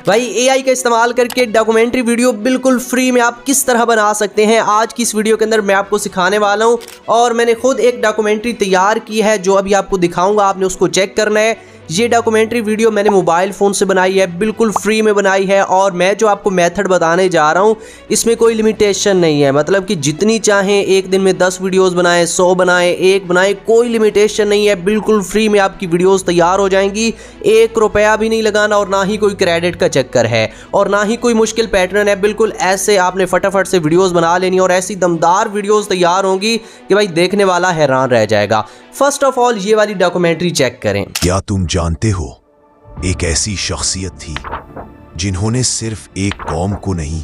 भाई एआई का इस्तेमाल करके डॉक्यूमेंट्री वीडियो बिल्कुल फ्री में आप किस तरह बना सकते हैं, आज की इस वीडियो के अंदर मैं आपको सिखाने वाला हूं। और मैंने खुद एक डॉक्यूमेंट्री तैयार की है जो अभी आपको दिखाऊंगा, आपने उसको चेक करना है। ये डॉक्यूमेंट्री वीडियो मैंने मोबाइल फ़ोन से बनाई है, बिल्कुल फ्री में बनाई है। और मैं जो आपको मेथड बताने जा रहा हूँ इसमें कोई लिमिटेशन नहीं है, मतलब कि जितनी चाहें एक दिन में 10 वीडियोस बनाएं, 100 बनाएं, 1 बनाएं, कोई लिमिटेशन नहीं है। बिल्कुल फ्री में आपकी वीडियोस तैयार हो जाएंगी, 1 रुपया भी नहीं लगाना और ना ही कोई क्रेडिट का चक्कर है और ना ही कोई मुश्किल पैटर्न है। बिल्कुल ऐसे आपने फटाफट से वीडियोस बना लेनी और ऐसी दमदार वीडियोस तैयार होंगी कि भाई देखने वाला हैरान रह जाएगा। फर्स्ट ऑफ ऑल ये वाली डॉक्यूमेंट्री चेक करें। क्या तुम जानते हो, एक ऐसी शख्सियत थी जिन्होंने सिर्फ एक कौम को नहीं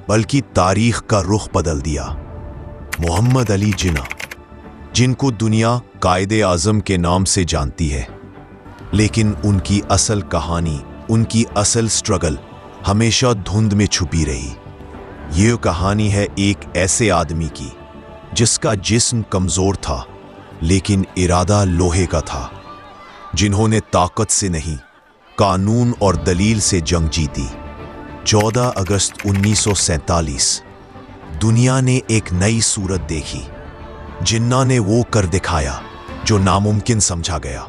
बल्कि तारीख का रुख बदल दिया। मोहम्मद अली जिन्ना, जिनको दुनिया कायदे आज़म के नाम से जानती है, लेकिन उनकी असल कहानी, उनकी असल स्ट्रगल हमेशा धुंध में छुपी रही। ये कहानी है एक ऐसे आदमी की जिसका जिस्म कमज़ोर था लेकिन इरादा लोहे का था, जिन्होंने ताकत से नहीं कानून और दलील से जंग जीती। 14 अगस्त 1947 दुनिया ने एक नई सूरत देखी। जिन्ना ने वो कर दिखाया जो नामुमकिन समझा गया।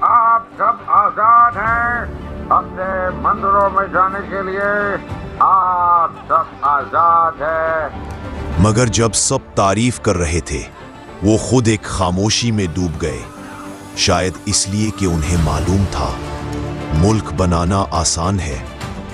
आप सब आजाद हैं अपने मंदिरों में जाने के लिए, आप सब आजाद हैं। मगर जब सब तारीफ कर रहे थे वो खुद एक खामोशी में डूब गए, शायद इसलिए कि उन्हें मालूम था मुल्क बनाना आसान है,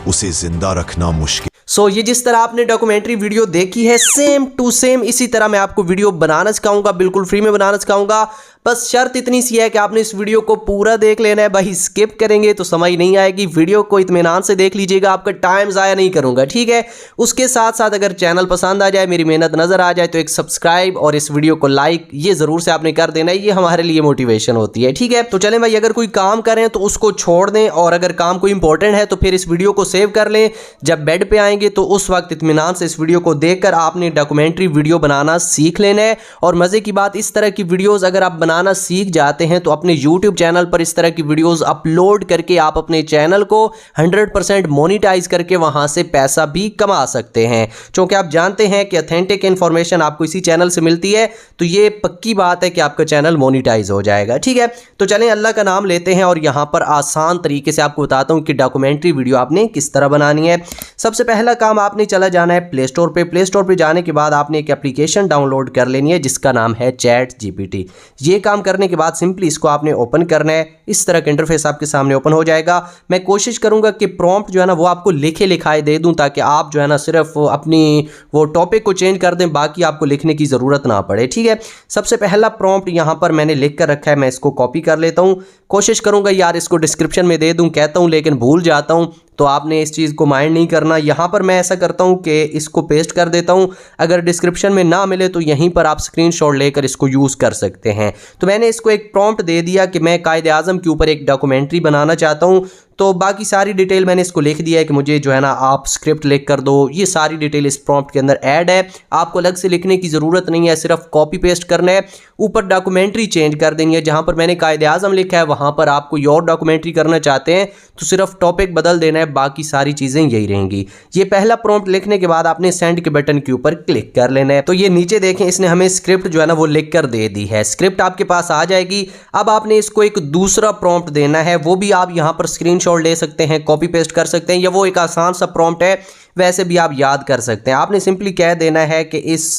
उसे जिंदा रखना मुश्किल। ये जिस तरह आपने डॉक्यूमेंट्री वीडियो देखी है सेम टू सेम इसी तरह मैं आपको वीडियो बनाना सिखाऊंगा, बिल्कुल फ्री में बनाना सिखाऊंगा। बस शर्त इतनी सी है कि आपने इस वीडियो को पूरा देख लेना है, भाई स्किप करेंगे तो समझ नहीं आएगी। वीडियो को इत्मीनान से देख लीजिएगा, आपका टाइम ज़ाया नहीं करूंगा, ठीक है। उसके साथ साथ अगर चैनल पसंद आ जाए, मेरी मेहनत नज़र आ जाए तो एक सब्सक्राइब और इस वीडियो को लाइक ये ज़रूर से आपने कर देना है, ये हमारे लिए मोटिवेशन होती है, ठीक है। तो चलें भाई, अगर कोई काम करें तो उसको छोड़ दें और अगर काम कोई इंपॉर्टेंट है तो फिर इस वीडियो को सेव कर लें। जब बेड पर आएंगे तो उस वक्त इत्मीनान से इस वीडियो को देखकर आपने डॉक्यूमेंट्री वीडियो बनाना सीख लेना है। और मज़े की बात, इस तरह की वीडियोज़ अगर आप बनाना सीख जाते हैं तो अपने YouTube चैनल पर इस तरह की वीडियोस अपलोड करके आप अपने चैनल को 100% मोनेटाइज करके वहां से पैसा भी कमा सकते हैं। क्योंकि आप जानते हैं कि ऑथेंटिक इंफॉर्मेशन आपको इसी चैनल से मिलती है, तो ये पक्की बात है कि आपका चैनल मोनेटाइज हो जाएगा, ठीक है। तो चलें अल्लाह का नाम लेते हैं और यहां पर आसान तरीके से आपको बताता हूं कि डॉक्यूमेंट्री वीडियो आपने किस तरह बनानी है। सबसे पहला काम, आपने चला जाना है प्ले स्टोर पे। प्ले स्टोर पे जाने के बाद आपने एक एप्लीकेशन डाउनलोड कर लेनी है जिसका नाम है ChatGPT। ये काम करने के बाद सिंपली इसको आपने ओपन करना है। इस तरह का इंटरफेस आपके सामने ओपन हो जाएगा। मैं कोशिश करूंगा कि प्रॉम्प्ट जो है ना वो आपको लिखे लिखाए दे दूं ताकि आप जो है ना सिर्फ अपनी वो टॉपिक को चेंज कर दें, बाकी आपको लिखने की ज़रूरत ना पड़े, ठीक है। सबसे पहला प्रॉम्प्ट यहाँ पर मैंने लिख कर रखा है, मैं इसको कॉपी कर लेता हूँ। कोशिश करूँगा यार इसको डिस्क्रिप्शन में दे दूँ, कहता हूँ लेकिन भूल जाता हूँ, तो आपने इस चीज़ को माइंड नहीं करना। यहाँ पर मैं ऐसा करता हूँ कि इसको पेस्ट कर देता हूँ, अगर डिस्क्रिप्शन में ना मिले तो यहीं पर आप स्क्रीनशॉट लेकर इसको यूज़ कर सकते हैं। तो मैंने इसको एक प्रॉम्प्ट दे दिया कि मैं कायदे आज़म के ऊपर एक डॉक्यूमेंट्री बनाना चाहता हूँ। तो बाकी सारी डिटेल मैंने इसको लिख दिया है कि मुझे जो है ना आप स्क्रिप्ट लिख कर दो। ये सारी डिटेल इस प्रॉम्प्ट के अंदर ऐड है, आपको अलग से लिखने की ज़रूरत नहीं है, सिर्फ कॉपी पेस्ट करना है। ऊपर डॉक्यूमेंट्री चेंज कर देनी है, जहाँ पर मैंने कायदे आज़म लिखा है वहाँ पर आपको और डॉक्यूमेंट्री करना चाहते हैं तो सिर्फ टॉपिक बदल देना है, बाकी सारी चीज़ें यही रहेंगी। ये पहला प्रॉम्प्ट लिखने के बाद आपने सेंड के बटन के ऊपर क्लिक कर लेना है। तो ये नीचे देखें, इसने हमें स्क्रिप्ट जो है ना वो लिख कर दे दी है। स्क्रिप्ट आपके पास आ जाएगी। अब आपने इसको एक दूसरा प्रॉम्प्ट देना है, वो भी आप यहाँ पर स्क्रीनशॉट ले सकते हैं, कॉपी पेस्ट कर सकते हैं, या वो एक आसान सा प्रॉम्प्ट है, वैसे भी आप याद कर सकते हैं। आपने सिंपली कह देना है कि इस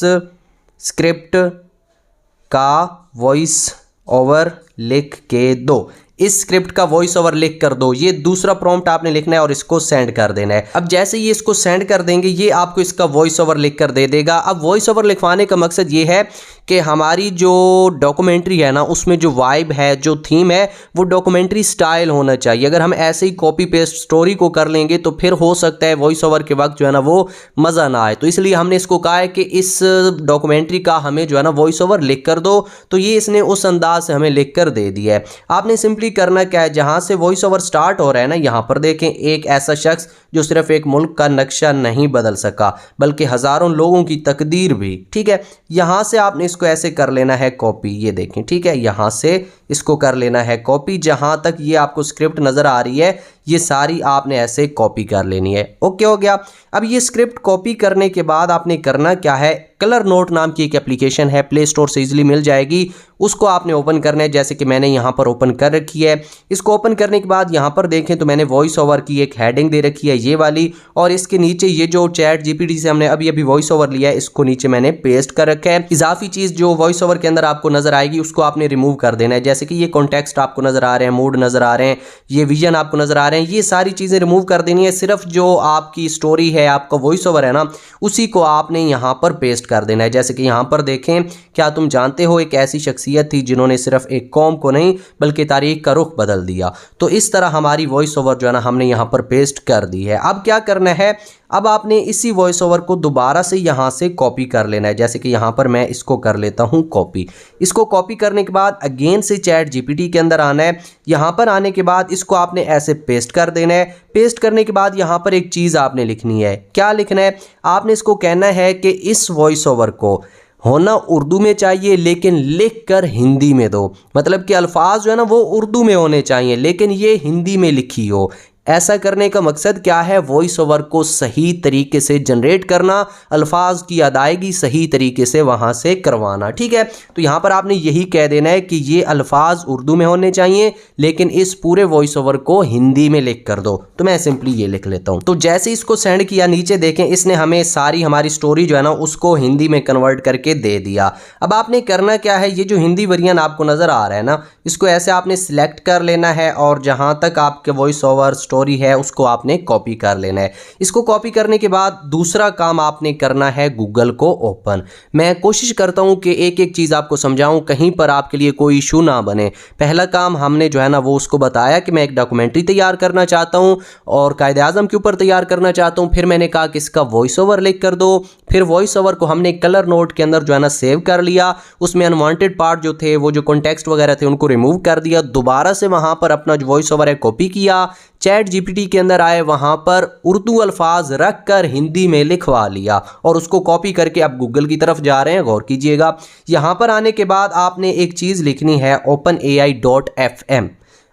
स्क्रिप्ट का वॉइस ओवर लिख के दो, इस स्क्रिप्ट का वॉइस ओवर लिख कर दो। ये दूसरा प्रॉम्प्ट आपने लिखना है और इसको सेंड कर देना है। अब जैसे ये इसको सेंड कर देंगे ये आपको इसका वॉइस ओवर लिख कर दे देगा। अब वॉइस ओवर लिखवाने का मकसद ये है कि हमारी जो डॉक्यूमेंट्री है ना उसमें जो वाइब है, जो थीम है, वो डॉक्यूमेंट्री स्टाइल होना चाहिए। अगर हम ऐसे ही कॉपी पेस्ट स्टोरी को कर लेंगे तो फिर हो सकता है वॉइस ओवर के वक्त जो है ना वो मज़ा ना आए। तो इसलिए हमने इसको कहा है कि इस डॉक्यूमेंट्री का हमें जो है ना वॉइस ओवर लिख कर दो। तो ये इसने उस अंदाज से हमें लिख कर दे दिया है। आपने सिंपली करना क्या है, जहाँ से वॉइस ओवर स्टार्ट हो रहा है ना यहाँ पर देखें, एक ऐसा शख्स जो सिर्फ एक मुल्क का नक्शा नहीं बदल सका बल्कि हज़ारों लोगों की तकदीर भी, ठीक है। यहाँ से आपने इसको ऐसे कर लेना है कॉपी, ये देखें, ठीक है। यहाँ से इसको कर लेना है कॉपी। जहां तक ये आपको स्क्रिप्ट नज़र आ रही है ये सारी आपने ऐसे कॉपी कर लेनी है। ओके हो गया। अब ये स्क्रिप्ट कॉपी करने के बाद आपने करना क्या है, कलर नोट नाम की एक एप्लीकेशन है, प्ले स्टोर से इजीली मिल जाएगी, उसको आपने ओपन करना है। जैसे कि मैंने यहाँ पर ओपन कर रखी है। इसको ओपन करने के बाद यहाँ पर देखें तो मैंने वॉइस ओवर की एक हेडिंग दे रखी है ये वाली, और इसके नीचे ये जो चैट जीपीटी से हमने अभी वॉइस ओवर लिया है इसको नीचे मैंने पेस्ट कर रखा है। इजाफी चीज़ जो वॉइस ओवर के अंदर आपको नजर आएगी उसको आपने रिमूव कर देना है। जैसे कि ये कॉन्टेक्स्ट आपको नजर आ रहे हैं, मूड नजर आ रहे हैं, ये विजन आपको नजर आ रहे हैं, ये सारी चीज़ें रिमूव कर देनी है। सिर्फ जो आपकी स्टोरी है, आपका वॉइस ओवर है ना, उसी को आपने यहाँ पर पेस्ट कर देना है। जैसे कि यहाँ पर देखें, क्या तुम जानते हो एक ऐसी शख्सियत थी जिन्होंने सिर्फ एक कौम को नहीं बल्कि तारीख का रुख बदल दिया। तो इस तरह हमारी वॉइस ओवर जो है ना हमने यहाँ पर पेस्ट कर दी है। अब क्या करना है, अब आपने इसी वॉइस ओवर को दोबारा से यहाँ से कॉपी कर लेना है। जैसे कि यहाँ पर मैं इसको कर लेता हूँ कॉपी। इसको कॉपी करने के बाद अगेन से चैट जीपीटी के अंदर आना है। यहाँ पर आने के बाद इसको आपने ऐसे पेस्ट कर देना है। पेस्ट करने के बाद यहाँ पर एक चीज़ आपने लिखनी है। क्या लिखना है, आपने इसको कहना है कि इस वॉइस ओवर को होना उर्दू में चाहिए लेकिन लिख कर हिंदी में दो। मतलब कि अल्फाज जो है ना वो उर्दू में होने चाहिए लेकिन ये हिंदी में लिखी हो। ऐसा करने का मकसद क्या है, वॉइस ओवर को सही तरीके से जनरेट करना, अल्फाज की अदायगी सही तरीके से वहाँ से करवाना। ठीक है, तो यहाँ पर आपने यही कह देना है कि ये अल्फाज उर्दू में होने चाहिए लेकिन इस पूरे वॉइस ओवर को हिंदी में लिख कर दो। तो मैं सिंपली ये लिख लेता हूँ। तो जैसे इसको सेंड किया, नीचे देखें इसने हमें सारी हमारी स्टोरी जो है ना उसको हिंदी में कन्वर्ट करके दे दिया। अब आपने करना क्या है, ये जो हिंदी वर्जन आपको नज़र आ रहा है ना, इसको ऐसे आपने सिलेक्ट कर लेना है और जहाँ तक आपके वॉइस ओवर स्टोरी है उसको आपने कॉपी कर लेना है। इसको कॉपी करने के बाद दूसरा काम आपने करना है गूगल को ओपन। मैं कोशिश करता हूं कि एक एक चीज़ आपको समझाऊं, कहीं पर आपके लिए कोई इशू ना बने। पहला काम हमने जो है ना वो उसको बताया कि मैं एक डॉक्यूमेंट्री तैयार करना चाहता हूं और कायदे आज़म के ऊपर तैयार करना चाहता हूं। फिर मैंने कहा कि इसका वॉइस ओवर लिख कर दो। फिर वॉइस ओवर को हमने कलर नोट के अंदर जो है ना सेव कर लिया। उसमें अनवांटेड पार्ट जो थे, वो जो कॉन्टेक्स्ट वगैरह थे, उनको रिमूव कर दिया। दोबारा से वहां पर अपना जो वॉइस ओवर है कॉपी किया, चैट जीपीटी के अंदर आए, वहां पर उर्दू अल्फाज रख कर हिंदी में लिखवा लिया और उसको कॉपी करके अब गूगल की तरफ जा रहे हैं। गौर कीजिएगा, यहां पर आने के बाद आपने एक चीज लिखनी है openai.fm।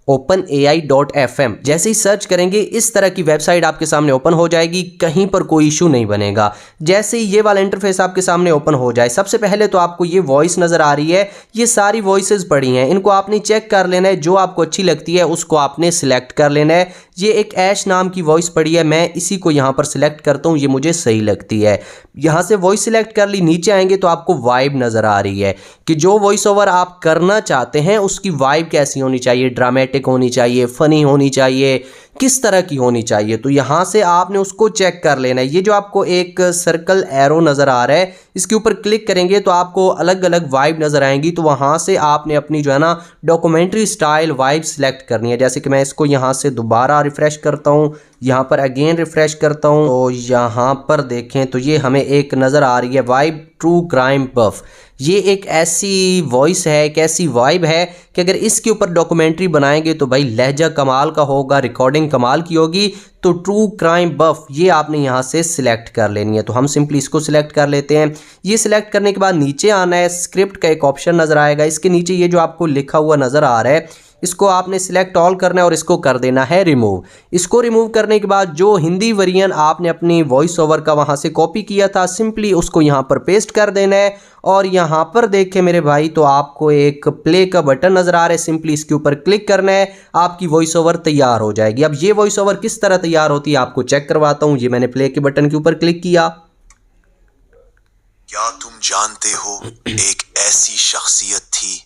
openai.fm जैसे ही सर्च करेंगे इस तरह की वेबसाइट आपके सामने ओपन हो जाएगी, कहीं पर कोई इशू नहीं बनेगा। जैसे ही ये वाला इंटरफेस आपके सामने ओपन हो जाए, सबसे पहले तो आपको ये वॉइस नज़र आ रही है, ये सारी वॉइसेस पड़ी हैं, इनको आपने चेक कर लेना है। जो आपको अच्छी लगती है उसको आपने सिलेक्ट कर लेना है। ये एक ऐश नाम की वॉइस पड़ी है, मैं इसी को यहाँ पर सिलेक्ट करता हूँ, ये मुझे सही लगती है। यहाँ से वॉइस सिलेक्ट कर ली, नीचे आएंगे तो आपको वाइब नज़र आ रही है कि जो वॉइस ओवर आप करना चाहते हैं उसकी वाइब कैसी होनी चाहिए, ड्रामेटिक होनी चाहिए, फनी होनी चाहिए, किस तरह की होनी चाहिए। तो यहाँ से आपने उसको चेक कर लेना है। ये जो आपको एक सर्कल एरो नज़र आ रहा है, इसके ऊपर क्लिक करेंगे तो आपको अलग अलग वाइब नज़र आएंगी। तो वहाँ से आपने अपनी जो है ना डॉक्यूमेंट्री स्टाइल वाइब सिलेक्ट करनी है। जैसे कि मैं इसको यहाँ से दोबारा रिफ़्रेश करता हूँ, यहाँ पर अगेन रिफ़्रेश करता हूँ, तो यहाँ पर देखें तो ये हमें एक नज़र आ रही है वाइब ट्रू क्राइम बफ। ये एक ऐसी वॉइस है, एक ऐसी वाइब है कि अगर इसके ऊपर डॉक्यूमेंट्री बनाएंगे तो भाई लहजा कमाल का होगा, रिकॉर्डिंग कमाल की होगी। तो ट्रू क्राइम बफ ये आपने यहाँ से सिलेक्ट कर लेनी है। तो हम सिंपली इसको सिलेक्ट कर लेते हैं। ये सिलेक्ट करने के बाद नीचे आना है, स्क्रिप्ट का एक ऑप्शन नज़र आएगा, इसके नीचे ये जो आपको लिखा हुआ नज़र आ रहा है इसको आपने सिलेक्ट ऑल करना है और इसको कर देना है रिमूव। इसको रिमूव करने के बाद जो हिंदी वर्जन आपने अपनी वॉइस ओवर का वहाँ से कॉपी किया था, सिंपली उसको यहाँ पर पेस्ट कर देना है। और यहाँ पर देखें मेरे भाई, तो आपको एक प्ले का बटन नज़र आ रहा है, सिंपली इसके ऊपर क्लिक करना है, आपकी वॉइस ओवर तैयार हो जाएगी। अब ये वॉइस ओवर किस तरह तैयार होती है आपको चेक करवाता हूँ। ये मैंने प्ले के बटन के ऊपर क्लिक किया। क्या तुम जानते हो एक ऐसी शख्सियत थी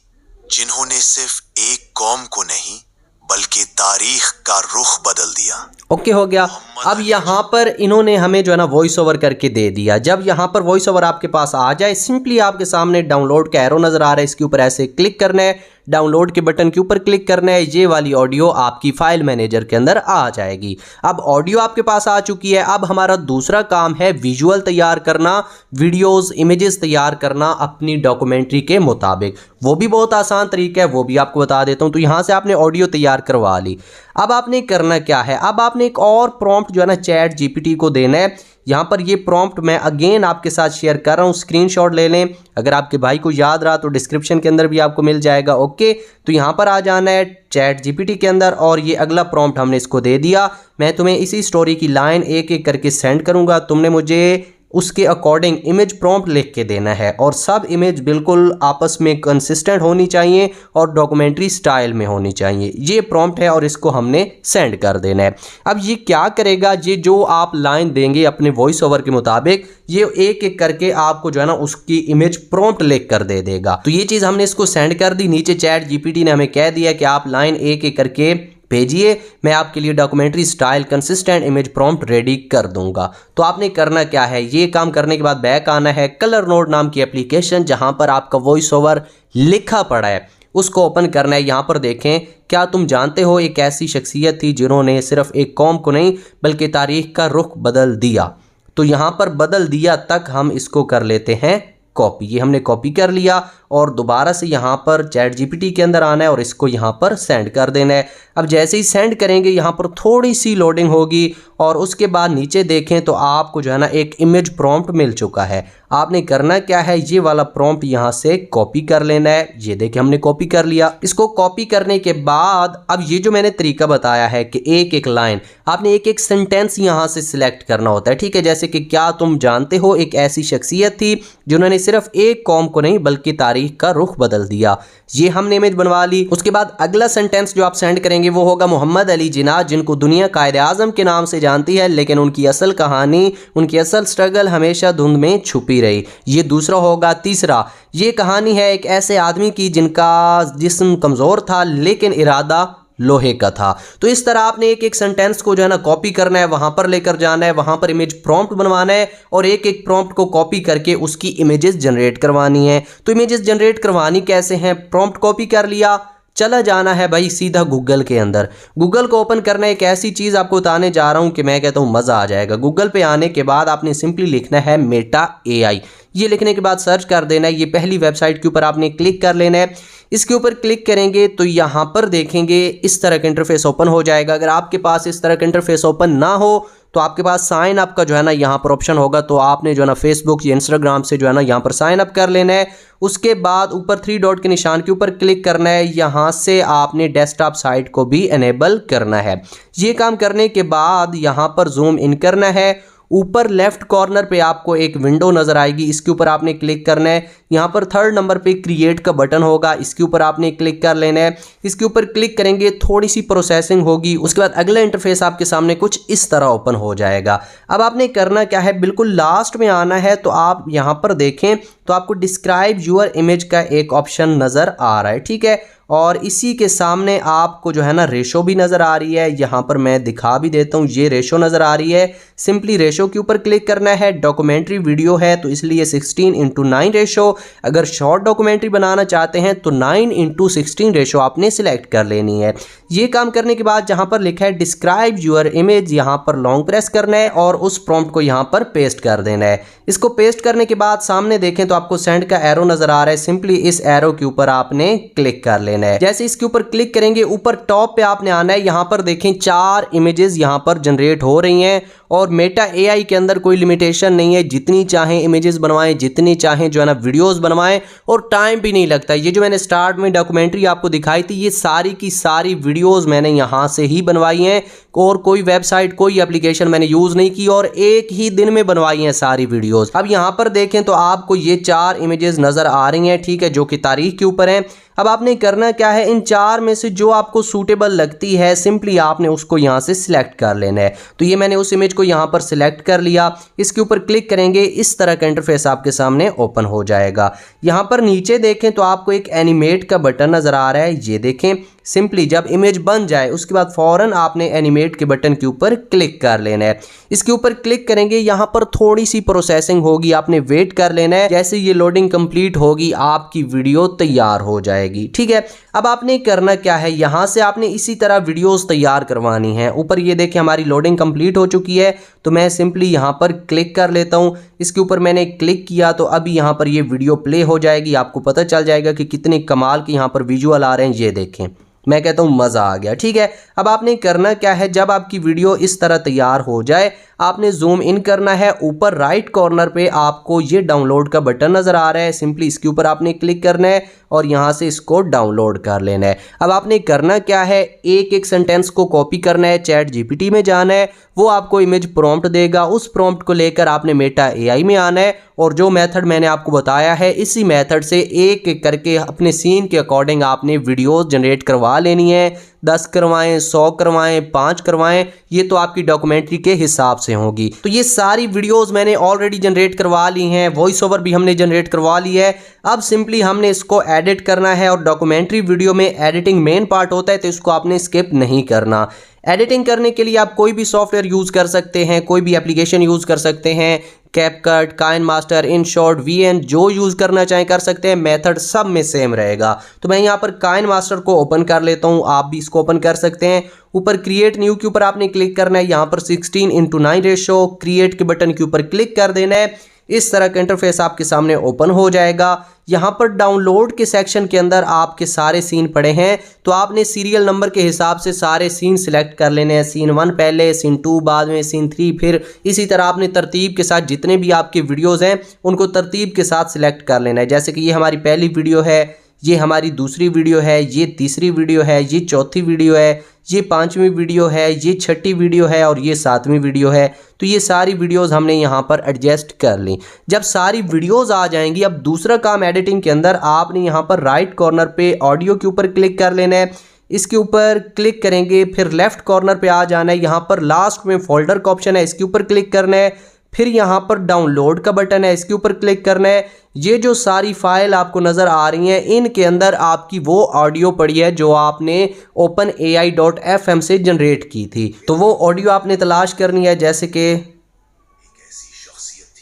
जिन्होंने सिर्फ एक कौम को नहीं बल्कि तारीख का रुख बदल दिया। ओके हो गया। अब यहाँ पर इन्होंने हमें जो है ना वॉइस ओवर करके दे दिया। जब यहाँ पर वॉइस ओवर आपके पास आ जाए, सिंपली आपके सामने डाउनलोड का एरो नज़र आ रहा है, इसके ऊपर ऐसे क्लिक करना है, डाउनलोड के बटन के ऊपर क्लिक करना है। ये वाली ऑडियो आपकी फाइल मैनेजर के अंदर आ जाएगी। अब ऑडियो आपके पास आ चुकी है। अब हमारा दूसरा काम है विजुअल तैयार करना, वीडियोस, इमेजेस तैयार करना अपनी डॉक्यूमेंट्री के मुताबिक। वो भी बहुत आसान तरीका है, वो भी आपको बता देता हूँ। तो यहाँ से आपने ऑडियो तैयार करवा ली। अब आपने करना क्या है, अब आपने एक और प्रॉम्प्ट जो है ना चैट जीपीटी को देना है। यहाँ पर ये प्रॉम्प्ट मैं अगेन आपके साथ शेयर कर रहा हूँ, स्क्रीनशॉट ले लें। अगर आपके भाई को याद रहा तो डिस्क्रिप्शन के अंदर भी आपको मिल जाएगा। ओके, तो यहाँ पर आ जाना है चैट जीपीटी के अंदर और ये अगला प्रॉम्प्ट हमने इसको दे दिया। मैं तुम्हें इसी स्टोरी की लाइन एक एक करके सेंड करूँगा, तुमने मुझे उसके अकॉर्डिंग इमेज प्रॉम्प्ट लिख के देना है और सब इमेज बिल्कुल आपस में कंसिस्टेंट होनी चाहिए और डॉक्यूमेंट्री स्टाइल में होनी चाहिए। ये प्रॉम्प्ट है और इसको हमने सेंड कर देना है। अब ये क्या करेगा, ये जो आप लाइन देंगे अपने वॉइस ओवर के मुताबिक, ये एक एक करके आपको जो है ना उसकी इमेज प्रॉम्प्ट लिख कर दे देगा। तो ये चीज़ हमने इसको सेंड कर दी। नीचे चैट जीपीटी ने हमें कह दिया कि आप लाइन एक एक करके भेजिए, मैं आपके लिए documentary style consistent image prompt ready कर दूंगा। तो आपने करना क्या है, ये काम करने के बाद बैक आना है कलर नोट नाम की एप्लीकेशन, जहां पर आपका वॉइस ओवर लिखा पड़ा है उसको ओपन करना है। यहाँ पर देखें, क्या तुम जानते हो एक ऐसी शख्सियत थी जिन्होंने सिर्फ एक कौम को नहीं बल्कि तारीख का रुख बदल दिया। तो यहाँ पर बदल दिया तक हम इसको कर लेते हैं कॉपी। ये हमने कॉपी कर लिया और दोबारा से यहाँ पर चैट जीपीटी के अंदर आना है और इसको यहाँ पर सेंड कर देना है। अब जैसे ही सेंड करेंगे यहाँ पर थोड़ी सी लोडिंग होगी और उसके बाद नीचे देखें तो आपको जो है ना एक इमेज प्रॉम्प्ट मिल चुका है। आपने करना क्या है, ये वाला प्रॉम्प्ट यहाँ से कॉपी कर लेना है। ये देखिए हमने कॉपी कर लिया। इसको कॉपी करने के बाद अब ये जो मैंने तरीका बताया है कि एक एक लाइन आपने एक एक सेंटेंस यहाँ से सिलेक्ट करना होता है, ठीक है। जैसे कि क्या तुम जानते हो एक ऐसी शख्सियत थी जिन्होंने सिर्फ एक कौम को नहीं बल्कि तारीख का रुख बदल दिया। ये हमने इमेज बनवा ली। उसके बाद अगला सेंटेंस जो आप सेंड करेंगे वो होगा मोहम्मद अली जिन्ना, जिनको दुनिया कायदे आजम के नाम से जानती है, लेकिन उनकी असल कहानी, उनकी असल स्ट्रगल हमेशा धुंध में छुपी रही। ये दूसरा होगा। तीसरा, ये कहानी है एक ऐसे आदमी की जिनका जिस्म कमज़ोर था लेकिन इरादा लोहे का था। तो इस तरह आपने एक एक सेंटेंस को जो है ना कॉपी करना है, वहां पर लेकर जाना है, वहां पर इमेज प्रॉम्प्ट बनवाना है और एक एक प्रॉम्प्ट को कॉपी करके उसकी इमेजेस जनरेट करवानी है। तो इमेजेस जनरेट करवानी कैसे हैं, प्रॉम्प्ट कॉपी कर लिया, चला जाना है भाई सीधा गूगल के अंदर। गूगल को ओपन करना है। एक ऐसी चीज़ आपको बताने जा रहा हूं कि मैं कहता हूं मज़ा आ जाएगा। गूगल पे आने के बाद आपने सिंपली लिखना है मेटा AI। ये लिखने के बाद सर्च कर देना है। ये पहली वेबसाइट के ऊपर आपने क्लिक कर लेना है। इसके ऊपर क्लिक करेंगे तो यहाँ पर देखेंगे इस तरह का इंटरफेस ओपन हो जाएगा। अगर आपके पास इस तरह का इंटरफेस ओपन ना हो तो आपके पास साइन अप का जो है ना यहाँ पर ऑप्शन होगा। तो आपने जो है ना फेसबुक या इंस्टाग्राम से जो है ना यहाँ पर साइन अप कर लेना है। उसके बाद ऊपर 3 डॉट के निशान के ऊपर क्लिक करना है। यहाँ से आपने डेस्कटॉप साइट को भी इनेबल करना है। ये काम करने के बाद यहाँ पर जूम इन करना है। ऊपर लेफ्ट कॉर्नर पे आपको एक विंडो नजर आएगी, इसके ऊपर आपने क्लिक करना है। यहाँ पर 3rd नंबर पे क्रिएट का बटन होगा, इसके ऊपर आपने क्लिक कर लेना है। इसके ऊपर क्लिक करेंगे, थोड़ी सी प्रोसेसिंग होगी। उसके बाद अगला इंटरफेस आपके सामने कुछ इस तरह ओपन हो जाएगा। अब आपने करना क्या है, बिल्कुल लास्ट में आना है। तो आप यहाँ पर देखें तो आपको डिस्क्राइब यूर इमेज का एक ऑप्शन नज़र आ रहा है, ठीक है। और इसी के सामने आपको जो है ना रेशो भी नज़र आ रही है। यहाँ पर मैं दिखा भी देता हूँ, ये रेशो नज़र आ रही है। सिंपली रेशो के ऊपर क्लिक करना है। डॉक्यूमेंट्री वीडियो है तो इसलिए 16:9 रेशो। अगर शॉर्ट डॉक्यूमेंट्री बनाना चाहते हैं तो 9:16 रेशो आपने सिलेक्ट कर लेनी है। ये काम करने के बाद जहाँ पर लिखा है डिस्क्राइब यूर इमेज, यहाँ पर लॉन्ग प्रेस करना है और उस प्रॉम्प्ट को यहाँ पर पेस्ट कर देना है। इसको पेस्ट करने के बाद सामने देखें तो आपको सेंड का एरो नज़र आ रहा है। सिंपली इस एरो के ऊपर आपने क्लिक कर लेना है। जैसे इसके ऊपर क्लिक करेंगे ऊपर टॉप पे आपने आना है। यहाँ पर देखें 4 इमेजेस यहाँ पर जनरेट हो रही हैं और मेटा AI के अंदर कोई लिमिटेशन नहीं है, जितनी चाहें इमेजेस बनवाएं, जितनी चाहें जो है ना वीडियोस बनवाएं और टाइम भी नहीं लगता। ये जो मैंने स्टार्ट में डॉक्यूमेंट्री आपको दिखाई थी, ये सारी की सारी वीडियोस मैंने यहाँ से ही बनवाई हैं और कोई वेबसाइट कोई एप्लीकेशन मैंने यूज़ नहीं की और एक ही दिन में बनवाई हैं सारी वीडियोस। अब यहाँ पर देखें तो आपको ये 4 इमेजेस नज़र आ रही हैं, ठीक है, जो कि तारीख के ऊपर हैं। अब आपने करना क्या है, इन 4 में से जो आपको सूटेबल लगती है सिंपली आपने उसको यहाँ से सिलेक्ट कर लेना है। तो ये मैंने उस इमेज को यहाँ पर सिलेक्ट कर लिया। इसके ऊपर क्लिक करेंगे, इस तरह का इंटरफेस आपके सामने ओपन हो जाएगा। यहाँ पर नीचे देखें तो आपको एक एनिमेट का बटन नज़र आ रहा है। ये देखें, सिंपली जब इमेज बन जाए उसके बाद फ़ौरन आपने एनिमेट के बटन के ऊपर क्लिक कर लेना है। इसके ऊपर क्लिक करेंगे, यहाँ पर थोड़ी सी प्रोसेसिंग होगी, आपने वेट कर लेना है। जैसे ये लोडिंग कंप्लीट होगी आपकी वीडियो तैयार हो जाएगी, ठीक है। अब आपने करना क्या है, यहाँ से आपने इसी तरह वीडियोस तैयार करवानी है। ऊपर ये देखिए हमारी लोडिंग कंप्लीट हो चुकी है। तो मैं सिंपली यहाँ पर क्लिक कर लेता हूँ। इसके ऊपर मैंने क्लिक किया तो अभी यहाँ पर ये वीडियो प्ले हो जाएगी। आपको पता चल जाएगा कि कितने कमाल के यहाँ पर विजुअल आ रहे हैं। ये देखें, मैं कहता हूँ मज़ा आ गया। ठीक है, अब आपने करना क्या है, जब आपकी वीडियो इस तरह तैयार हो जाए आपने जूम इन करना है। ऊपर राइट कॉर्नर पे आपको ये डाउनलोड का बटन नज़र आ रहा है, सिंपली इसके ऊपर आपने क्लिक करना है और यहाँ से इसको डाउनलोड कर लेना है। अब आपने करना क्या है, एक एक सेंटेंस को कॉपी करना है, चैट जीपीटी में जाना है, वो आपको इमेज प्रॉम्प्ट देगा, उस प्रॉम्प्ट को लेकर आपने मेटा एआई में आना है और जो मेथड मैंने आपको बताया है इसी मेथड से एक एक करके अपने सीन के अकॉर्डिंग आपने वीडियोस जनरेट करवा लेनी है। 10 करवाएं, 100 करवाएं, 5 करवाएं, ये तो आपकी डॉक्यूमेंट्री के हिसाब से होगी। तो ये सारी वीडियोस मैंने ऑलरेडी जनरेट करवा ली हैं, वॉइस ओवर भी हमने जनरेट करवा ली है। अब सिंपली हमने इसको एडिट करना है और डॉक्यूमेंट्री वीडियो में एडिटिंग मेन पार्ट होता है तो इसको आपने स्किप नहीं करना। एडिटिंग करने के लिए आप कोई भी सॉफ्टवेयर यूज़ कर सकते हैं, कोई भी एप्लीकेशन यूज़ कर सकते हैं, कैपकट, काइनमास्टर, इनशॉट, वीएन, जो यूज़ करना चाहें कर सकते हैं, मेथड सब में सेम रहेगा। तो मैं यहाँ पर काइनमास्टर को ओपन कर लेता हूँ, आप भी इसको ओपन कर सकते हैं। ऊपर क्रिएट न्यू के ऊपर आपने क्लिक करना है, यहाँ पर 16:9 रेशो क्रिएट के बटन के ऊपर क्लिक कर देना है। इस तरह का इंटरफेस आपके सामने ओपन हो जाएगा। यहाँ पर डाउनलोड के सेक्शन के अंदर आपके सारे सीन पड़े हैं तो आपने सीरियल नंबर के हिसाब से सारे सीन सिलेक्ट कर लेने हैं। सीन 1 पहले, सीन 2 बाद में, सीन 3 फिर, इसी तरह आपने तरतीब के साथ जितने भी आपके वीडियोज़ हैं उनको तरतीब के साथ सिलेक्ट कर लेना है। जैसे कि ये हमारी पहली वीडियो है, ये हमारी दूसरी वीडियो है, ये तीसरी वीडियो है, ये चौथी वीडियो है, ये 5वीं वीडियो है, ये 6ठी वीडियो है और ये 7वीं वीडियो है। तो ये सारी वीडियोस हमने यहाँ पर एडजस्ट कर ली। जब सारी वीडियोस आ जाएंगी, अब दूसरा काम एडिटिंग के अंदर आपने यहाँ पर राइट कॉर्नर पे ऑडियो के ऊपर क्लिक कर लेना है। इसके ऊपर क्लिक करेंगे, फिर लेफ्ट कॉर्नर पे आ जाना है, यहाँ पर लास्ट में फोल्डर का ऑप्शन है, इसके ऊपर क्लिक करना है। फिर यहाँ पर डाउनलोड का बटन है, इसके ऊपर क्लिक करना है। ये जो सारी फाइल आपको नज़र आ रही हैं इनके अंदर आपकी वो ऑडियो पड़ी है जो आपने openai.fm से जनरेट की थी। तो वो ऑडियो आपने तलाश करनी है, जैसे कि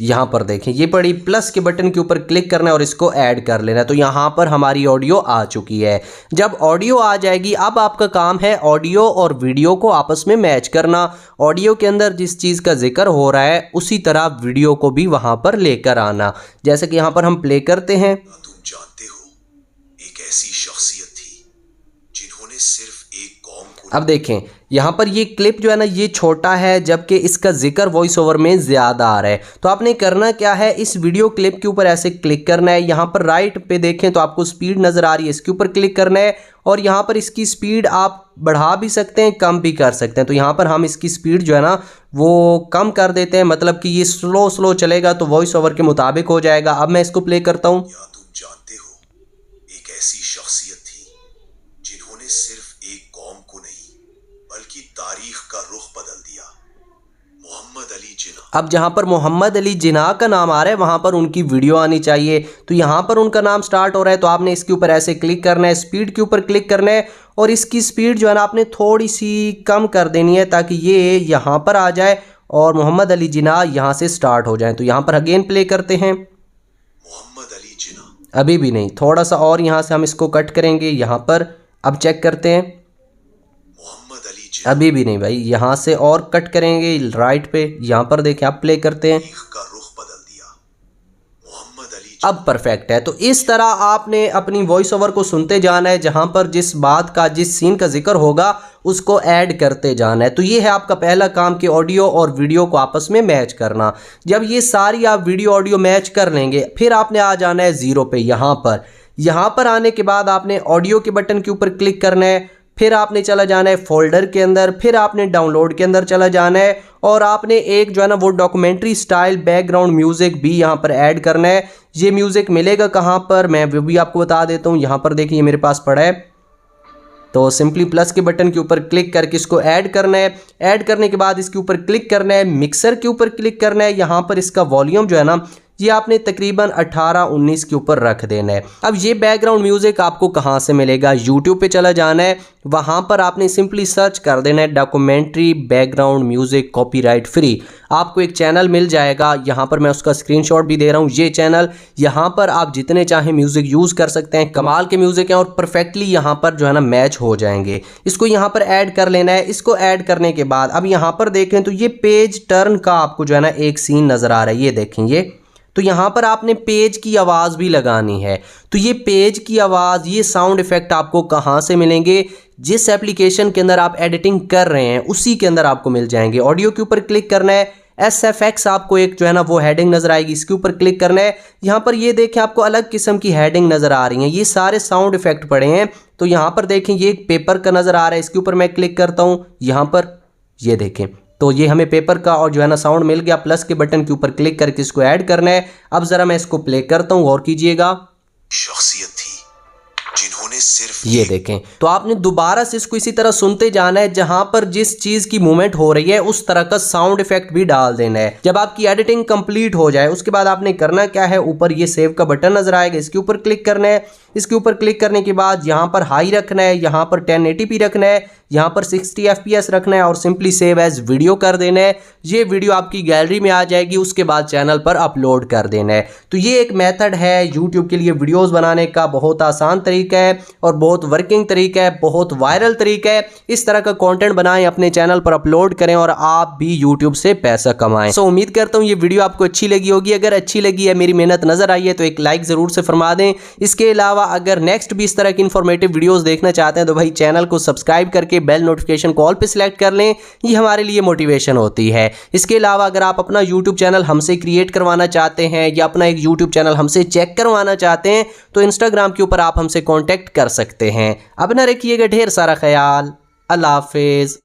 यहाँ पर देखें ये पड़ी, प्लस के बटन के ऊपर क्लिक करना है और इसको ऐड कर लेना है। तो यहाँ पर हमारी ऑडियो आ चुकी है। जब ऑडियो आ जाएगी अब आपका काम है ऑडियो और वीडियो को आपस में मैच करना। ऑडियो के अंदर जिस चीज़ का जिक्र हो रहा है उसी तरह वीडियो को भी वहाँ पर लेकर आना। जैसे कि यहाँ पर हम प्ले करते हैं। तुम जानते हो, एक ऐसी शख्सियत थी जिन्होंने सिर्फ एक कौम को। अब देखें यहाँ पर ये क्लिप जो है ना ये छोटा है जबकि इसका जिक्र वॉइस ओवर में ज़्यादा आ रहा है। तो आपने करना क्या है, इस वीडियो क्लिप के ऊपर ऐसे क्लिक करना है। यहाँ पर राइट पे देखें तो आपको स्पीड नज़र आ रही है, इसके ऊपर क्लिक करना है और यहाँ पर इसकी स्पीड आप बढ़ा भी सकते हैं, कम भी कर सकते हैं। तो यहाँ पर हम इसकी स्पीड जो है ना वो कम कर देते हैं, मतलब कि ये स्लो चलेगा तो वॉइस ओवर के मुताबिक हो जाएगा। अब मैं इसको प्ले करता हूँ। या तुम जानते हो, एक ऐसी शख्सियत थी जिन्होंने सिर्फ एक कौम को नहीं बल्कि तारीख का रुख बदल दिया, मोहम्मद अली जिन्ना। अब जहां पर मोहम्मद अली जिन्ना का नाम आ रहा है वहां पर उनकी वीडियो आनी चाहिए। तो यहां पर उनका नाम स्टार्ट हो रहा है तो आपने इसके ऊपर ऐसे क्लिक करना है, स्पीड के ऊपर क्लिक करना है और इसकी स्पीड जो है ना आपने थोड़ी सी कम कर देनी है ताकि ये यहाँ पर आ जाए और मोहम्मद अली जिन्ना यहाँ से स्टार्ट हो जाए। तो यहाँ पर अगेन प्ले करते हैं। मोहम्मद अली जिन्ना अभी भी नहीं, थोड़ा सा और यहाँ से हम इसको कट करेंगे। यहाँ पर अब चेक करते हैं, मोहम्मद अली जिन्ना अभी भी नहीं भाई, यहाँ से और कट करेंगे राइट पे। यहाँ पर देखें आप प्ले करते हैं, तारीख का रुख बदल दिया, मोहम्मद अली जिन्ना। अब परफेक्ट है। तो इस तरह आपने अपनी वॉइस ओवर को सुनते जाना है, जहां पर जिस बात का जिस सीन का जिक्र होगा उसको ऐड करते जाना है। तो ये है आपका पहला काम कि ऑडियो और वीडियो को आपस में मैच करना। जब ये सारी आप वीडियो ऑडियो मैच कर लेंगे फिर आपने आ जाना है 0 पे। यहाँ पर आने के बाद आपने ऑडियो के बटन के ऊपर क्लिक करना है, फिर आपने चला जाना है फोल्डर के अंदर, फिर आपने डाउनलोड के अंदर चला जाना है और आपने एक जो है ना वो डॉक्यूमेंट्री स्टाइल बैकग्राउंड म्यूज़िक भी यहाँ पर ऐड करना है। ये म्यूज़िक मिलेगा कहाँ पर, मैं वो भी आपको बता देता हूँ। यहाँ पर देखिए मेरे पास पड़ा है, तो सिंपली प्लस के बटन के ऊपर क्लिक करके इसको ऐड करना है। ऐड करने के बाद इसके ऊपर क्लिक करना है, मिक्सर के ऊपर क्लिक करना है। यहाँ पर इसका वॉल्यूम जो है ना ये आपने तकरीबन 18-19 के ऊपर रख देना है। अब ये बैकग्राउंड म्यूज़िक आपको कहाँ से मिलेगा, यूट्यूब पे चला जाना है, वहाँ पर आपने सिंपली सर्च कर देना है documentary background music copyright free. आपको एक चैनल मिल जाएगा, यहाँ पर मैं उसका स्क्रीनशॉट भी दे रहा हूँ। ये चैनल, यहाँ पर आप जितने चाहें म्यूज़िक यूज़ कर सकते हैं, कमाल के म्यूज़िक हैं और परफेक्टली यहाँ पर जो है ना मैच हो जाएंगे। इसको यहाँ पर ऐड कर लेना है। इसको ऐड करने के बाद अब यहाँ पर देखें तो ये पेज टर्न का आपको जो है ना एक सीन नज़र आ रहा है, ये देखें ये। तो यहाँ पर आपने पेज की आवाज़ भी लगानी है। तो ये पेज की आवाज़, ये साउंड इफ़ेक्ट आपको कहाँ से मिलेंगे? जिस एप्लीकेशन के अंदर आप एडिटिंग कर रहे हैं उसी के अंदर आपको मिल जाएंगे। ऑडियो के ऊपर क्लिक करना है, SFX आपको एक जो है ना वो हेडिंग नज़र आएगी, इसके ऊपर क्लिक करना है। यहाँ पर ये देखें आपको अलग किस्म की हेडिंग नज़र आ रही हैं, ये सारे साउंड इफ़ेक्ट पड़े हैं। तो यहाँ पर देखें ये एक पेपर का नज़र आ रहा है, इसके ऊपर मैं क्लिक करता हूँ, यहाँ पर ये देखें तो ये हमें पेपर का और जो है ना साउंड मिल गया। प्लस के बटन के ऊपर क्लिक करके इसको ऐड करना है। अब ज़रा मैं इसको प्ले करता हूँ, गौर कीजिएगा। शख्सियत थी जिन्होंने सिर्फ ये देखें, तो आपने दोबारा से इसको इसी तरह सुनते जाना है, जहां पर जिस चीज की मूवमेंट हो रही है उस तरह का साउंड इफेक्ट भी डाल देना है। जब आपकी एडिटिंग कंप्लीट हो जाए उसके बाद आपने करना क्या है, ऊपर ये सेव का बटन नजर आएगा, इसके ऊपर क्लिक करना है। इसके ऊपर क्लिक करने के बाद यहाँ पर हाई रखना है, यहाँ पर 1080p रखना है, यहाँ पर 60 fps रखना है और सिंपली सेव एज वीडियो कर देना है। ये वीडियो आपकी गैलरी में आ जाएगी, उसके बाद चैनल पर अपलोड कर देना है। तो ये एक मेथड है यूट्यूब के लिए वीडियोस बनाने का, बहुत आसान तरीका है और बहुत वर्किंग तरीका है, बहुत वायरल तरीका है। इस तरह का कंटेंट बनाएं, अपने चैनल पर अपलोड करें और आप भी यूट्यूब से पैसा कमाएं। सो उम्मीद करता हूँ ये वीडियो आपको अच्छी लगी होगी। अगर अच्छी लगी है, मेरी मेहनत नजर आई है तो एक लाइक ज़रूर से फरमा दें। इसके अलावा अगर नेक्स्ट भी इस तरह की इन्फॉर्मेटिव वीडियोस देखना चाहते हैं तो भाई चैनल को सब्सक्राइब करके बेल नोटिफिकेशन कॉल पे सिलेक्ट कर लें, ये हमारे लिए मोटिवेशन होती है। इसके अलावा अगर आप अपना यूट्यूब चैनल हमसे क्रिएट करवाना चाहते हैं या अपना एक यूट्यूब चैनल हमसे चेक करवाना चाहते हैं तो इंस्टाग्राम के ऊपर आप हमसे कॉन्टैक्ट कर सकते हैं। अब ना रखिएगा ढेर सारा ख्याल। अल्लाह हाफिज़।